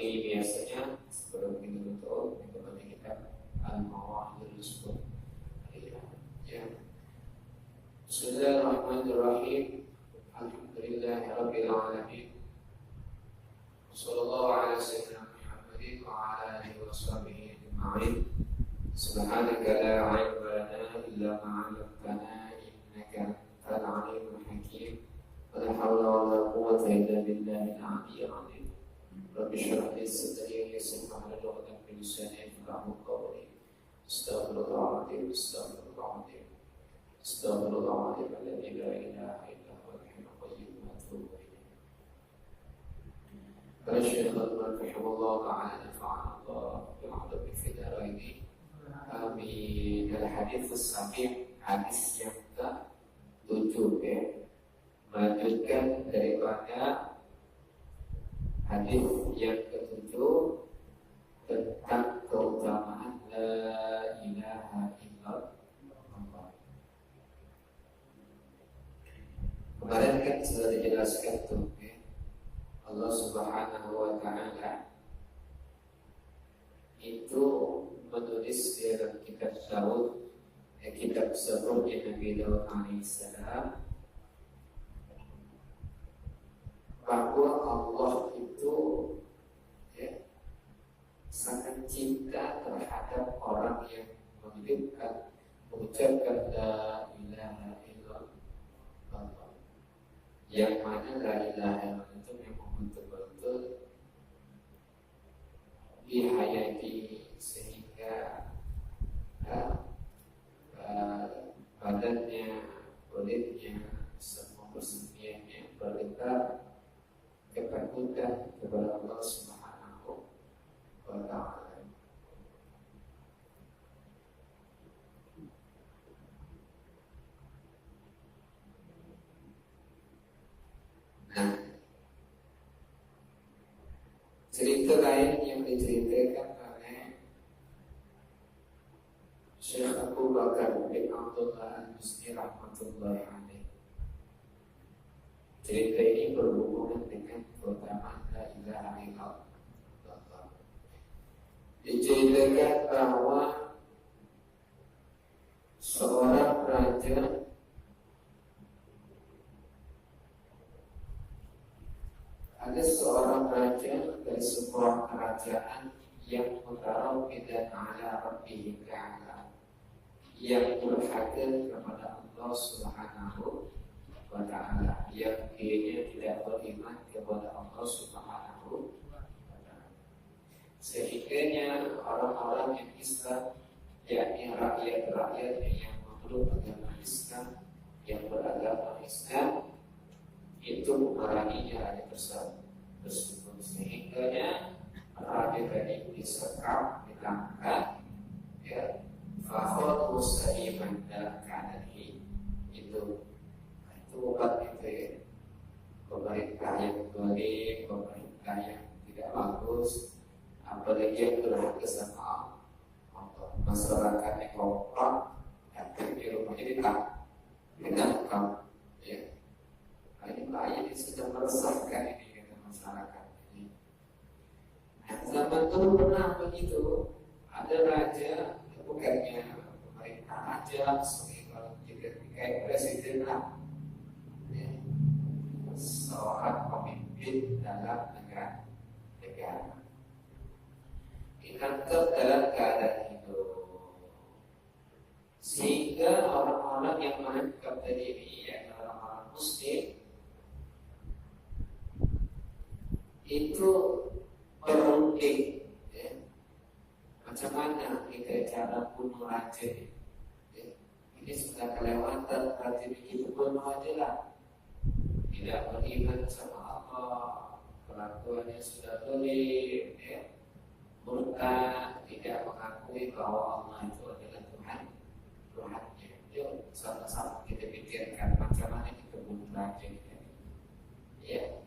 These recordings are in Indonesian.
seperti biasanya sebelum kita tutup mengikuti kita Al-Mawahidul Usul. Ya. Bismillahirrahmanirrahim. Alhamdulillahirabbil alamin. Wassallallahu ala sayyidina Muhammadin wa ala alihi wa sahbihi ajma'in. Subhanaka la ilma lana illa ma 'allamtana innaka antal alimul hakim. Wa la hawla wa la quwwata illa billahil 'aliyyil 'azim. Rabbi shrah li sadri wa yassir li amri wahlul 'uqdatam min lisani yafqahu qawli. Astaghfirullahaladzim, astaghfirullahaladzim, astaghfirullahaladzim, alladzi la ilaha illa huwal hayyul qayyum wa atubu ilaih. Qala Syekh Al-Albani rahimahullah ta'ala nafa'ana Allah bil 'ulumi fid dharain. Amin. Al-hadits as-sahih, hadis yang ke-7 ya. Melanjutkan daripada hadis yang ke-7 tentang keutamaan la ilaha illallah. Kemarin kan sudah dijelaskan tuh ya. Allah Subhanahu wa ta'ala itu menulis di dalam kitab Daud, kitab Zaburnya Nabi Daud alaihissalam, bahwa Allah itu ya, sangat cinta terhadap orang yang mengucapkan la ilaha illallah. Yang mana la ilaha illallah itu memang betul-betul dihayati sehingga badannya, kulitnya, semua persendiannya bergetar ketakutan kepada Allah Subhanahu wa ta'ala. Nah, cerita lain yang diceritakan oleh Syekh Abu Bakar bin Abdullah Al-Musni rahmatullahi alaih. Cerita ini berhubungan dengan keutamaan la ilaha illallah. Diceritakan bahwa seorang raja dari sebuah kerajaan yang mutarawwidan ala rabbih ta'ala, yang berharga kepada Allah Subhanahu wa ta'ala, yang dia tidak beriman kepada Allah Subhanahu wa ta'ala. Sehingga orang-orang yang Islam, yakni rakyat-rakyat yang memeluk agama Islam, yang beragama Islam, itu memeranginya raja tersebut. Sehingga raja tadi disekap, ditangkap, ya, fakhod musliman dalam keadaan itu obat itu ya. Pemerintah yang zalim, pemerintah yang tidak bagus, apalagi yang berhak sama Allah, masyarakat yang kompak, yang di rumahnya ditangkap, ya. Ini bahaya, ini sudah meresahkan ini kata masyarakat ini. Nah, zaman dulu pernah begitu, ada raja, bukannya pemerintah aja, sebagai juga kayak presiden lah, ya, seorang pemimpin dalam negara. Ditangkap dalam keadaan itu, sehingga orang-orang yang menangkap tadi ini, ya, orang-orang Muslim itu berunding, ya, macam mana kita cara bunuh raja, ya. Ini sudah kelewatan, raja begitu bunuh aja lah, tidak beriman sama Allah, kelakuannya sudah zalim, ya, murtad, tidak mengakui bahwa Allah itu adalah Tuhannya. Yuk sama-sama kita pikirkan macam mana kita bunuh raja ini, ya.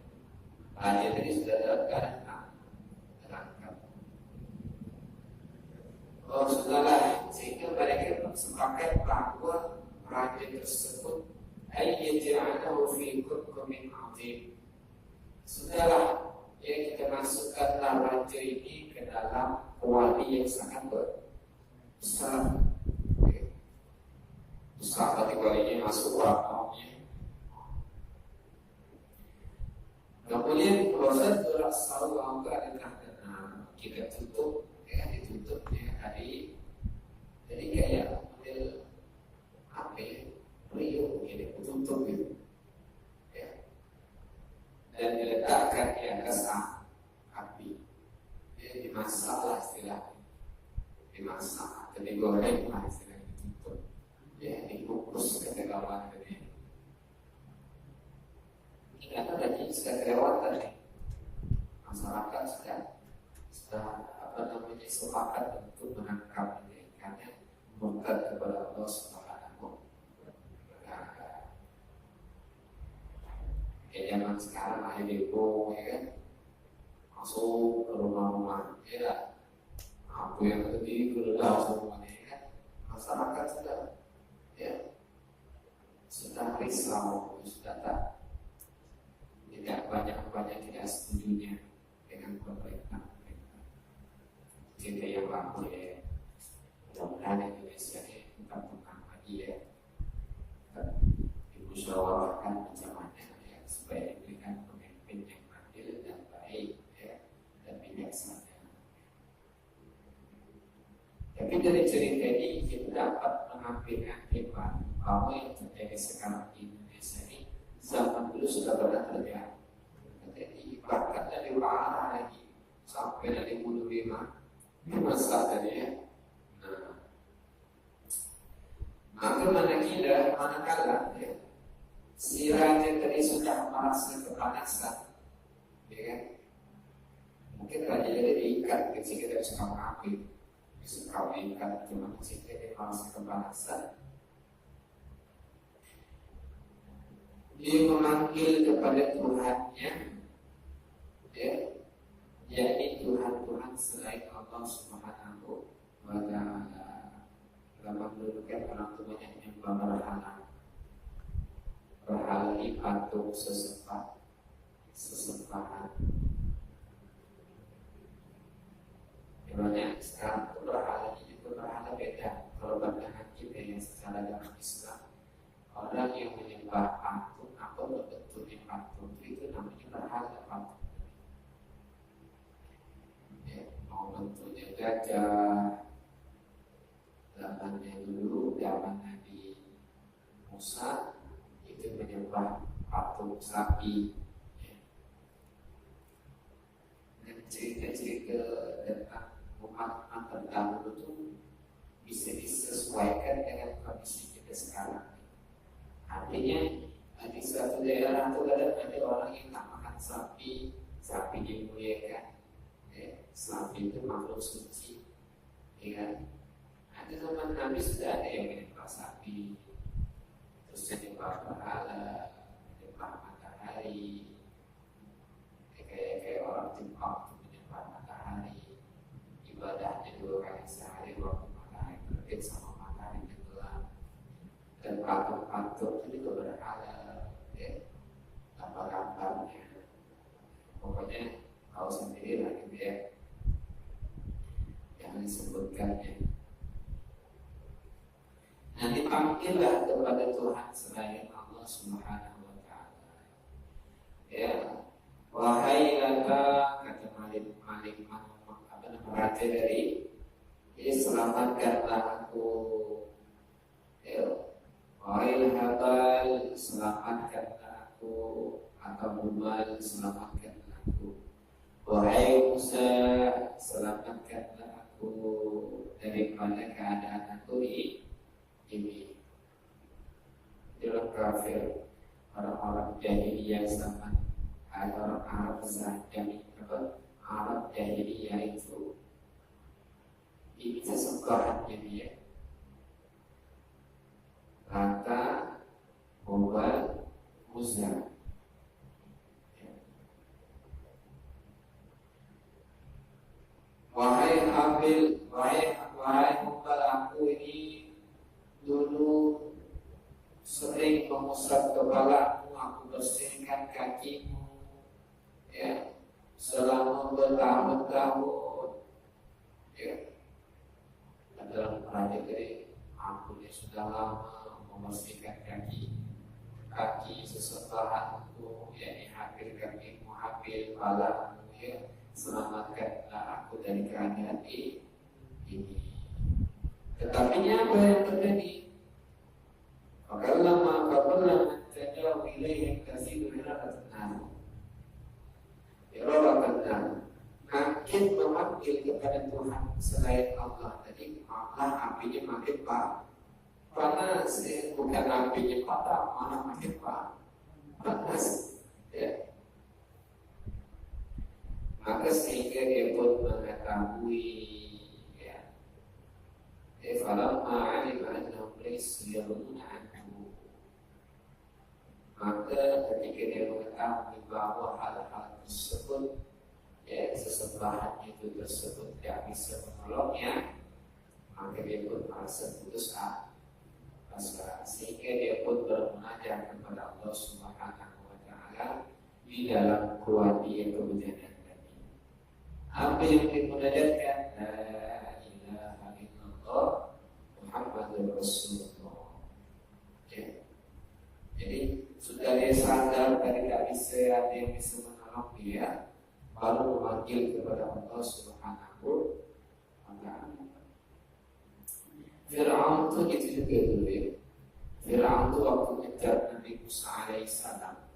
Raja tadi sudah dalam keadaan terangkat. Oh sudahlah, sehingga mereka sepakat bahwa raja tersebut ayyaj'alahu fi hukmin 'azim. Sudahlah, ya kita masukkanlah raja ini ke dalam kuali yang sangat besar. Besar berarti kualinya masuk orangnya. Kemudian proses selalu angka adalah kita tutup, ya ditutup ya tadi. Jadi kayak model apa ya, riuh gitu, tutup gitu. Ya. Dan diletakkan di atas api. Ya, dimasak lah istilahnya. Dimasak atau digoreng lah istilahnya, ditutup. Ya, dikukus ketegawan tadi. Karena tadi sudah kelewatan nih, masyarakat sudah sepakat untuk menangkap ini karena murtad kepada Allah Subhanahu wa Ta'ala. Kayak zaman sekarang ada demo, ya kan, masuk ke rumah-rumah, ya, aku yang tadi geledah semuanya, ya kan, masyarakat sudah risau, sudah tidak banyak tidak setujunya dengan pemerintah. Jadi yang laku ya, mudah-mudahan Indonesia ini tetap tenang lagi ya, dimusyawarahkan macam mana ya supaya diberikan pemimpin yang adil dan baik ya dan bijaksana. Tapi dari cerita ini kita dapat mengambil akibat bahwa yang terjadi sekarang di Indonesia ini zaman dulu sudah pernah terjadi. Jadi bahkan dari utara lagi sampai dari Hulu Lima ini masa tadi ya. Nah, maka manakala ya, si raja tadi sudah merasa kepanasan, ya kan? Mungkin raja jadi diikat, ketika dia suka mengambil, suka mengikat, cuma ketika dia merasa kepanasan, dia memanggil kepada Tuhannya, ya, yakni Tuhan selain Allah Subhanahu wa Ta'ala. Dalam mendudukan orang tuanya menyembah berhala di patung sesembahan. Memangnya sekarang itu berhala ini juga berhala beda. Kalau pandangan kita yang secara dalam Islam, orang yang menyembah patung atau bentuknya patung itu namanya berhala patung. Mau bentuknya gajah, zamannya dulu, zaman Nabi Musa itu menyembah patung sapi. Dan cerita-cerita tentang umat terdahulu itu bisa disesuaikan dengan kondisi kita sekarang. Artinya di suatu daerah itu ada orang yang tak makan sapi dimuliakan. Sapi itu makhluk suci, ya kan? Ada zaman Nabi sudah ada yang menyembah sapi, terus menyembah berhala, menyembah matahari, kayak orang Jepang itu menyembah matahari, ibadahnya 2 kali sehari waktu matahari terbit sama matahari tenggelam, dan patung-patung itu juga berhala, ya, gambar-gambarnya, pokoknya tahu sendiri lah gitu ya. Disebutkannya. Nanti panggillah kepada Tuhan selain Allah Subhanahu wa Ta'ala. Ya, wahai laka, kata Malik raja dari, ya selamatkanlah aku. Ya, wahai Habal, selamatkanlah aku. Atau Hubal, selamatkanlah aku. Wahai Musa, selamatkanlah aku daripada keadaan aku ini. Orang kafir, orang-orang jahiliyah zaman orang Arab Arab jahiliyah itu ini sesungguhnya dia Lata, Hubal, Musa. Wahai Habil, wahai Hubal, aku ini dulu sering mengusap kepalamu, aku bersihkan kakimu, ya, selama bertahun-tahun, ya, dalam pelajari aku ini sudah lama membersihkan kaki sesembahanku, yakni hampir kakimu, hampir palamu, ya, selamatkanlah aku dari keadaan ini. Tetapi apa yang terjadi? Fakallamma tajawu ilaihim kasidu iraqatan makin memanggil kepada Tuhan selain Allah. Jadi malah apinya makin panas, ya. Bukan apinya patah, malah makin panas, ya. Maka sehingga dia pun mengetahui, ya, falamma alima annahum laysu yaruna anhu, maka ketika dia mengetahui bahwa hal-hal tersebut, ya, sesembahan itu tersebut tidak bisa menolongnya, maka dia pun merasa putus asa, sehingga dia pun bermunajat kepada Allah Subhanahu wa Ta'ala di dalam kuwati kemudian. Apa yang dimunajatkan? La ilaha illallah Muhammadur Rasulullah, ya. Jadi sudah dia sadar tadi tak bisa ada yang bisa menolong dia, baru memanggil kepada Allah Subhanahu wa Ta'ala. Fir'aun itu juga dulu, ya. Fir'aun itu waktu mengejar Nabi Musa alaihissalam,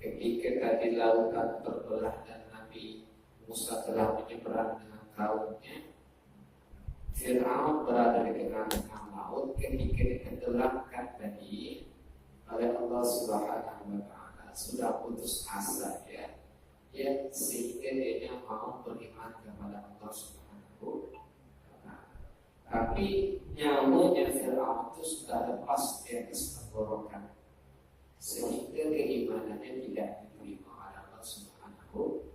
ketika tadi lautan terbelah dan Nabi Musa telah menyeberang dengan kaumnya, Fir'aun berada di tengah-tengah laut ketika ditenggelamkan tadi oleh Allah Subhanahu wa Ta'ala, sudah putus asa, ya, sehingga dia mau beriman kepada Allah Subhanahu wa Ta'ala. Tapi nyawanya Fir'aun itu sudah lepas di atas tenggorokan, sehingga keimanannya tidak diterima oleh Allah Subhanahu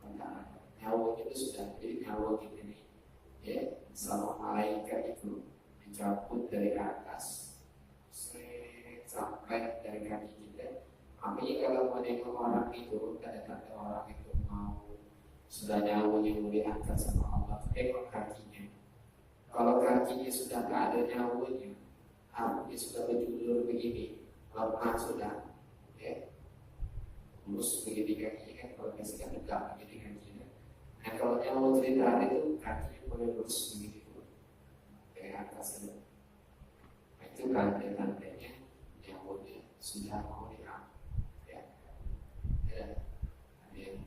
wa Ta'ala. Nyawanya itu sudah jadi nyawa ini, ya, sama malaikat itu dicabut dari atas sampai dari kaki kita. Makanya kalau menengok orang itu, kadang-kadang orang itu mau sudah nyawanya mau diangkat sama Allah, tengok kakinya. Kalau kakinya sudah tak ada nyawanya, artinya sudah berjulur begini, lemah sudah, ya, lurus begini kakinya kan, kalau biasanya tegak begini kakinya. Nah kalau nyawa cerita itu kakinya boleh lurus begitu, dari atas itu. Nah, itu tanda-tandanya nyawanya sudah mau diangkat, ya. Ada yang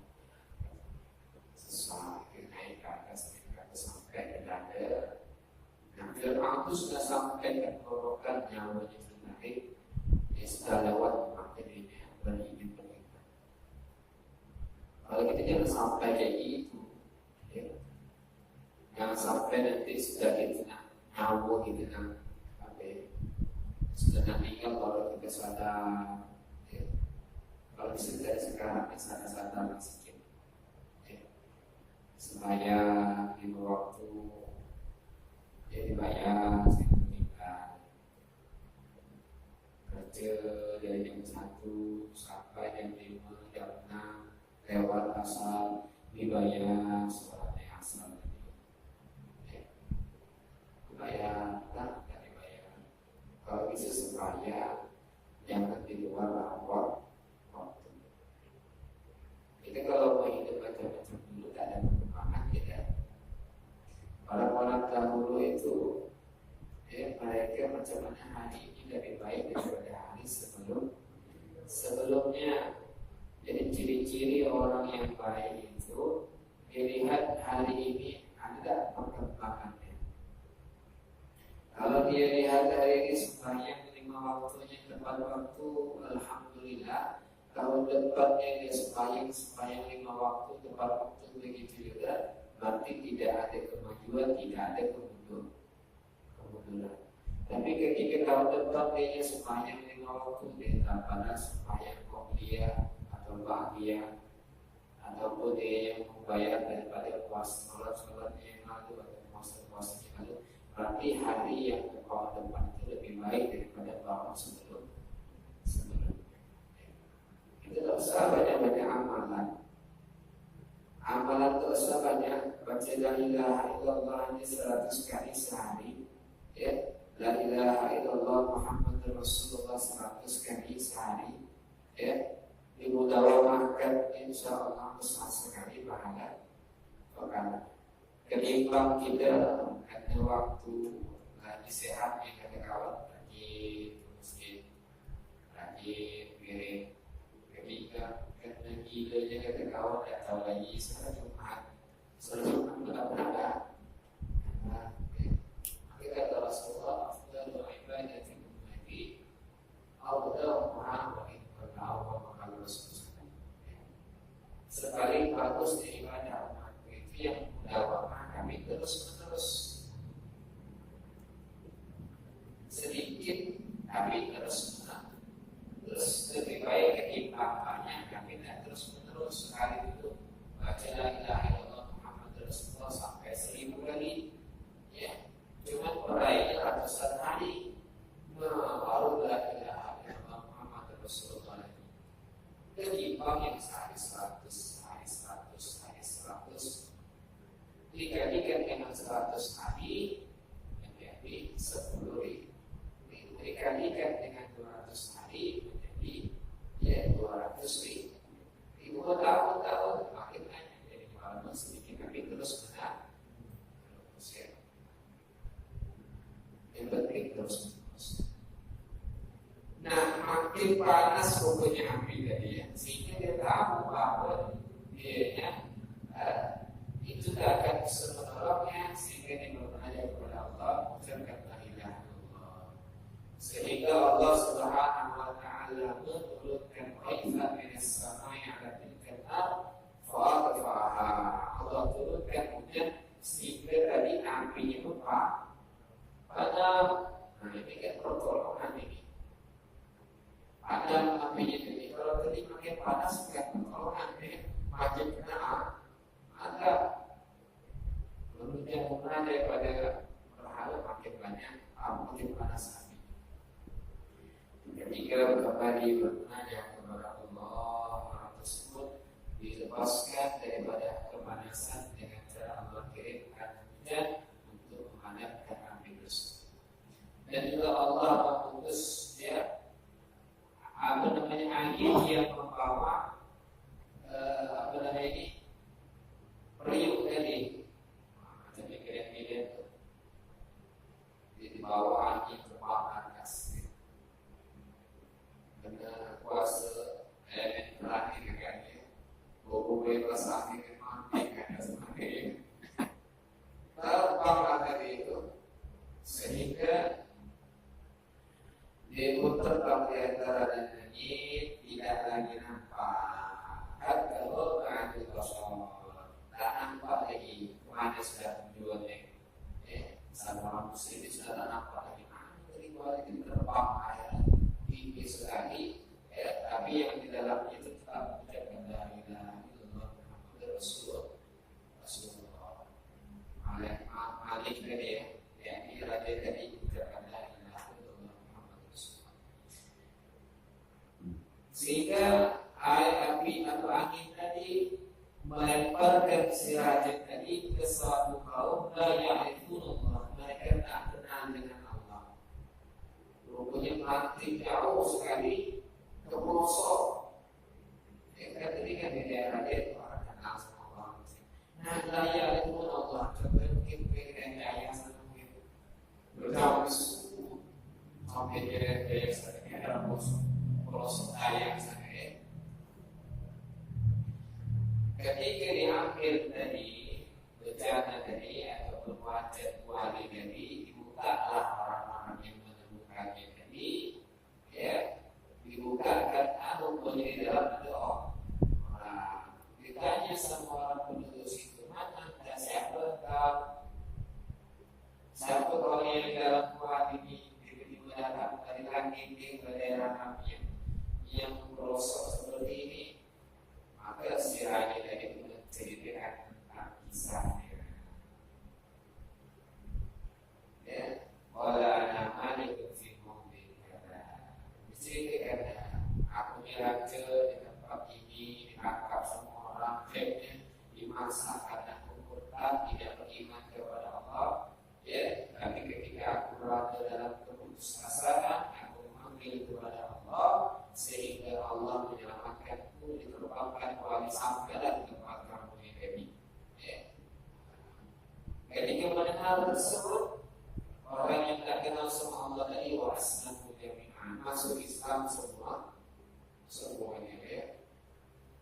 sesuai naik ke atas sampai ke dada. Nah, Fir'aun itu sudah sampai ke tenggorokan, nyawanya sudah naik, ya, sudah lewat maka dia beriman. Kalau kita jangan sampai kayak gitu, ya. Jangan sampai nanti sudah di tengah nyawa gitu kan, sudah meninggal kalau kita sadar, ya. Kalau bisa dari sekarang sadar sedikit, ya. Supaya di waktu ya dibayar, saya meninggal kerja dari jam 1 sampai jam 5, jam 6 lewat asal dibayar sebenarnya asal, ya. Dibayar tak dibayar. Kalau bisa supaya jangan di luar waktu. Kita kalau mau hidup macam-macam dulu tak ada perkembangan, tidak. Orang-orang dahulu itu, ya, mereka macam mana hari ini lebih baik daripada hari sebelumnya. Jadi ciri-ciri orang yang baik itu dilihat hari ini ada perkembangannya. Kalau dia lihat hari ini sembahyang 5 waktunya tepat waktu, alhamdulillah. Kalau depannya dia sembahyang 5 waktu tepat waktu, begitu juga, berarti tidak ada kemajuan, tidak ada kemunduran. Tapi ketika tahun depan dia sembahyang 5 waktu, dia tak pada sembahyang qobliyah atau ba'diyah, ataupun dia yang membayar daripada sholat-sholatnya yang lalu atau puasa-puasa yang lalu, berarti hari yang ke depan itu lebih baik daripada tahun sebelumnya. Itu tak usah banyak-banyak amalan, Amalan dosa banyak, baca la ilaha illallah 100 kali sehari, ya. La ilaha illallah Muhammadur Rasulullah 100 kali sehari, ya. Dimudawamahkan insyaallah 100 kali pahala. Karena ketimbang kita ada waktu lagi sehat nih kawan lagi masjid, lagi piring ketiga karena gilanya kata kawan tidak tahu lagi sholat Jumat tidak berada. Maka kata Rasulullah, afdalul ibadati ummati awdahuha wa iqtada'uha maka Rasulullah. Sepaling bagus daripada umatku itu yang mudawamah kami terus-menerus. Sedikit tapi terus lebih baik ketimbang banyak kami tidak terus-menerus sekali itu baca la ilaha illallah Muhammadur Rasulullah sampai 1000 kali, ya. Cuma meraihnya ratusan hari baru la ilaha illallah Muhammadur Rasulullah. Ketimbang yang sehari 100, hari 100, hari 100 dikalikan dengan 100 hari menjadi 10.000, dikalikan dengan 200 hari menjadi ya 200.000. Tahun-tahun makin banyak, jadi walaupun sedikit tapi terus benar terus, ya. Yang penting terus menerus. Nah, makin panas pokoknya api tadi, ya, sehingga dia tahu bahwa dia itu tidak akan bisa menolongnya, sehingga dia bertanya kepada Allah mengucapkan la ilaha illallah, sehingga Allah Subhanahu wa ta'ala menurunkan ghaizan minas samai 'ala tilkal ardh fa'atfaha. Allah turunkan hujan sehingga tadi apinya itu padam. Nah, ini kan pertolongan ini. Padam apinya ini. Kalau tadi makin panas bukan pertolongan, makin kena ada menurutnya pernah daripada berhala makin banyak, makin panas api. Ketika kembali bertanya kepada Allah, orang tersebut dilepaskan daripada kepanasan dengan cara Allah kirimkan hujan untuk memadamkan api tersebut. Dan juga Allah mengutus angin yang membawa periuk tadi, macam kira-kira dibawa angin ke atas. Karena kuasa elemen terakhir kan, bobo bebas akhirnya mati kan, semuanya terbang tadi itu, sehingga dia pun terbang di antara langit, tidak lagi nampak. Kalau ada kosong, tak nampak lagi mana sudah tujuannya. Sama orang muslim sudah tak nampak lagi mana ritual itu terbang air tinggi sekali, tapi yang di dalamnya itu tetap mengucapkan la ilaha illallah Muhammadur Rasulullah. Malik tadi, ini raja tadi mengucapkan la ilaha illallah Muhammadur Rasulullah. Sehingga api atau angin tadi melemparkan si raja tadi ke suatu kaum la ya'rifunullah, mereka tak kenal dengan Allah. Rupanya mati jauh sekali ke pelosok. Mereka tadi kan di daerah itu orang kenal sama Allah. Nah, la ya'rifunullah, coba mungkin mereka yang sana mungkin berjauh sampai daerah pelosok ayam sana. Ketika diambil dari bencana tadi ataupun wajah wali tadi, dibukalah orang-orang yang menemukannya tadi, ya, dibukakan menjadi dalam doa. Nah, ditanya sama orang penduduk situ, mana ada siapa kau yang dalam kuat ini tiba-tiba datang dari langit ke daerah kami yang merosot seperti ini. Maka si raja tadi menceritakan tentang kisahnya. Ya, wala namani kufikum kata. Diceritakan, aku raja di tempat ini ditangkap semua orang, jamnya 5 masa karena aku murtad tidak beriman kepada Allah, ya, tapi ketika aku berada dalam keputusasaan, aku memanggil kepada Allah sehingga Allah menyelamatkanku, diterbangkan oleh sampai dan tempat kamu ini. Ya. Ketika mendengar tersebut, orang yang tak kenal sama Allah tadi wasnahu jami'an, masuk Islam semuanya, ya.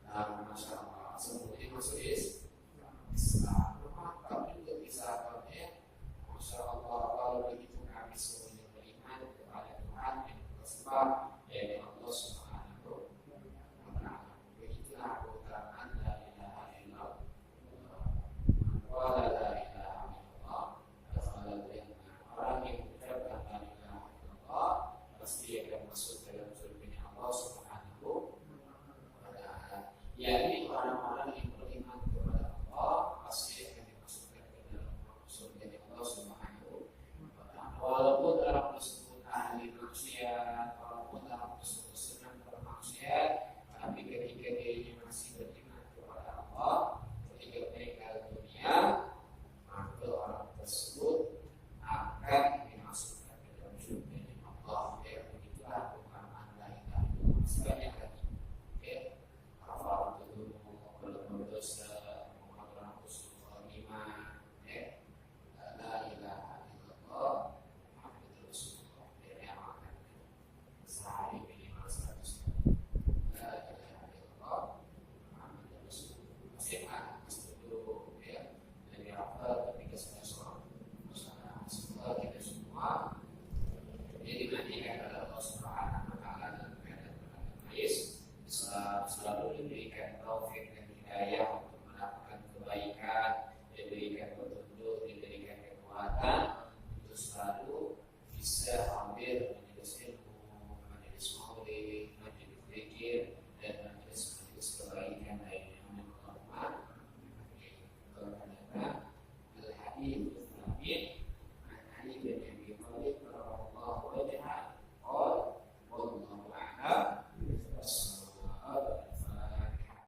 Nah, Masya Allah, semuanya masuk Islam. Maka juga bisa ya, Masya Allah, kalau begitu kami semuanya beriman kepada Tuhan yang bersifat